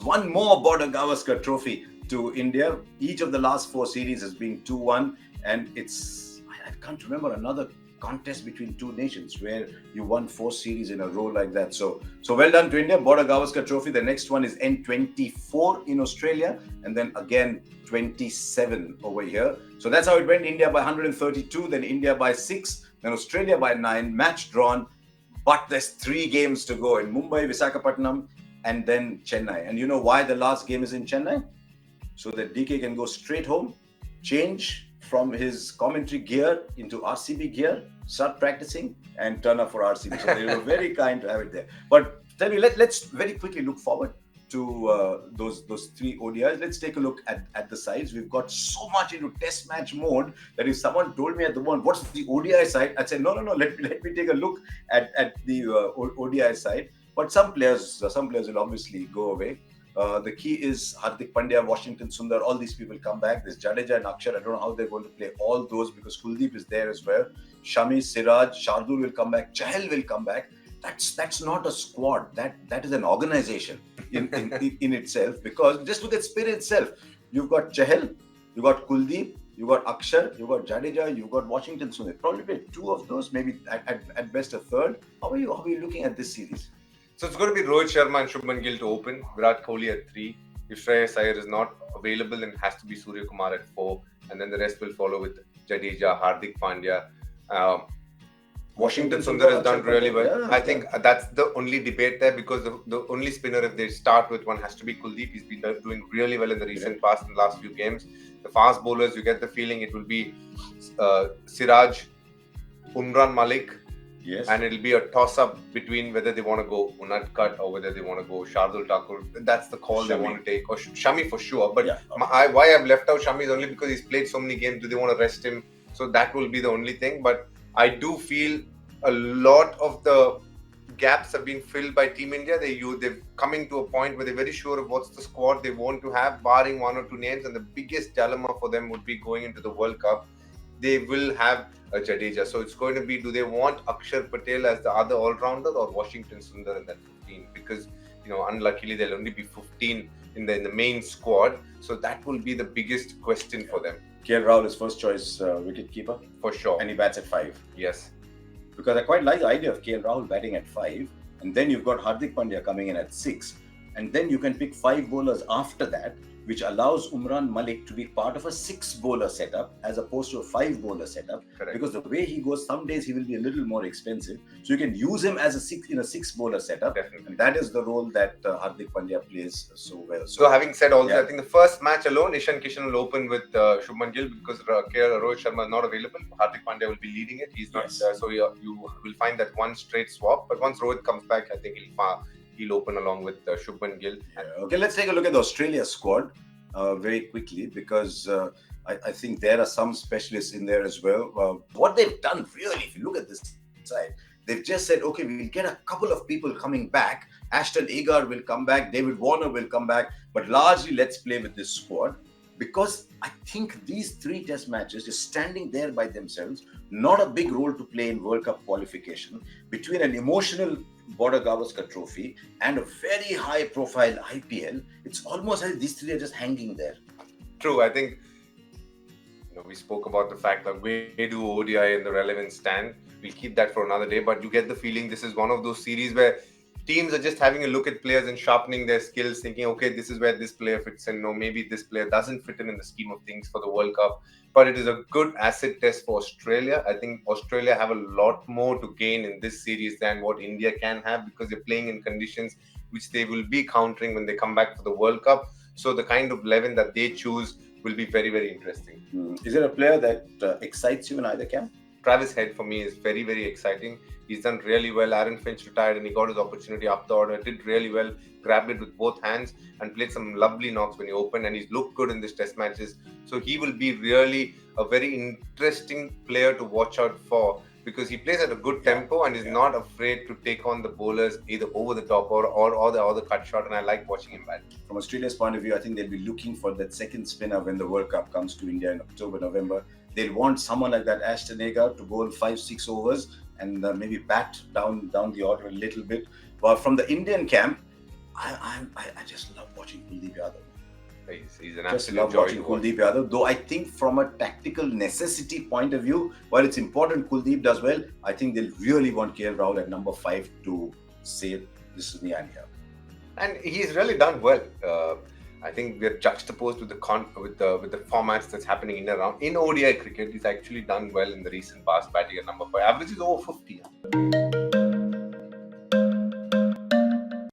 One more Border Gavaskar trophy to India. Each of the last 4 series has been 2-1, and I can't remember another contest between two nations where you won 4 series in a row like that. So well done to India. Border Gavaskar trophy. The next one is N24 in Australia, and then again 27 over here. So that's how it went. India by 132, then India by 6, then Australia by 9. Match drawn, but there's 3 games to go in Mumbai, Visakhapatnam, and then Chennai. And you know why the last game is in Chennai? So that DK can go straight home, change from his commentary gear into RCB gear, start practicing, and turn up for RCB. So they were very kind to have it there. But tell me, let's very quickly look forward to those 3 ODIs. Let's take a look at the sides. We've got so much into test match mode that if someone told me at the moment, what's the ODI side? I'd say, no, let me take a look at the ODI side. But some players will obviously go away. The key is Hardik Pandya, Washington Sundar, all these people come back. There's Jadeja and Akshar. I don't know how they're going to play all those because Kuldeep is there as well. Shami, Siraj, Shardul will come back. Chahal will come back. That's not a squad. That is an organization in itself, because just look at Spirit itself. You've got Chahal, you've got Kuldeep, you've got Akshar, you've got Jadeja, you've got Washington Sundar. Probably 2 of those, maybe at best a third. How are you looking at this series? So it's going to be Rohit Sharma and Shubman Gill to open, Virat Kohli at 3. If Shreyas Iyer is not available, then it has to be Surya Kumar at 4. And then the rest will follow with Jadeja, Hardik Pandya. Washington Sundar has done really well. Yeah, I think that's the only debate there, because the only spinner, if they start with one, has to be Kuldeep. He's been doing really well in the recent past, in the last few games. The fast bowlers, you get the feeling it will be Siraj, Umran Malik. Yes. And it'll be a toss-up between whether they want to go Unadkat or whether they want to go Shardul Thakur. That's the call they want to take. Or Shami for sure. But why I've left out Shami is only because he's played so many games. Do they want to rest him? So that will be the only thing. But I do feel a lot of the gaps have been filled by Team India. They're coming to a point where they're very sure of what's the squad they want to have, barring 1 or 2 names. And the biggest dilemma for them would be going into the World Cup. They will have a Jadeja. So it's going to be, do they want Akshar Patel as the other all-rounder or Washington Sundar in that 15? Because, unluckily, there'll only be 15 in the main squad. So that will be the biggest question for them. KL Rahul is first choice wicket-keeper. For sure. And he bats at 5. Yes. Because I quite like the idea of KL Rahul batting at 5. And then you've got Hardik Pandya coming in at 6. And then you can pick 5 bowlers after that, which allows Umran Malik to be part of a 6-bowler setup as opposed to a 5-bowler setup. Correct. Because the way he goes, some days he will be a little more expensive. So you can use him as a 6-bowler setup. Definitely. And that is the role that Hardik Pandya plays so well. So having said all this, I think the first match alone, Ishan Kishan will open with Shubman Gill because Rohit Sharma is not available. Hardik Pandya will be leading it. He's not. So you will find that one straight swap. But once Rohit comes back, I think he'll open along with Shubman Gill. Okay, let's take a look at the Australia squad very quickly, because I think there are some specialists in there as well. What they've done, really, if you look at this side, they've just said, okay, we'll get a couple of people coming back. Ashton Agar will come back. David Warner will come back. But largely, let's play with this squad, because I think these 3 test matches, just standing there by themselves, not a big role to play in World Cup qualification, between an emotional Border Gavaskar trophy and a very high profile IPL. It's almost like these 3 are just hanging there. True. I think we spoke about the fact that where do ODI and the relevance stand. We'll keep that for another day, but you get the feeling this is one of those series where teams are just having a look at players and sharpening their skills, thinking, okay, this is where this player fits in. No, maybe this player doesn't fit in the scheme of things for the World Cup. But it is a good acid test for Australia. I think Australia have a lot more to gain in this series than what India can have, because they're playing in conditions which they will be countering when they come back for the World Cup. So the kind of 11 that they choose will be very, very interesting. Is there a player that excites you in either camp? Travis Head for me is very, very exciting. He's done really well. Aaron Finch retired and he got his opportunity up the order. Did really well, grabbed it with both hands and played some lovely knocks when he opened, and he's looked good in this test matches. So he will be really a very interesting player to watch out for, because he plays at a good tempo and is not afraid to take on the bowlers either over the top or the cut shot, and I like watching him bat. From Australia's point of view, I think they'll be looking for that second spinner when the World Cup comes to India in October, November. They'll want someone like that Ashton Agar to bowl 5-6 overs and maybe bat down the order a little bit. But from the Indian camp, I just love watching Kuldeep Yadav. He's an Just absolute love joy watching to watch. Kuldeep Yadav. Though I think from a tactical necessity point of view, while it's important Kuldeep does well, I think they'll really want KL Rahul at number 5 to say this is me, I'm here. And he's really done well. I think we're juxtaposed with the formats that's happening in and around. In ODI cricket, he's actually done well in the recent past, batting at number 5. Average is over 50.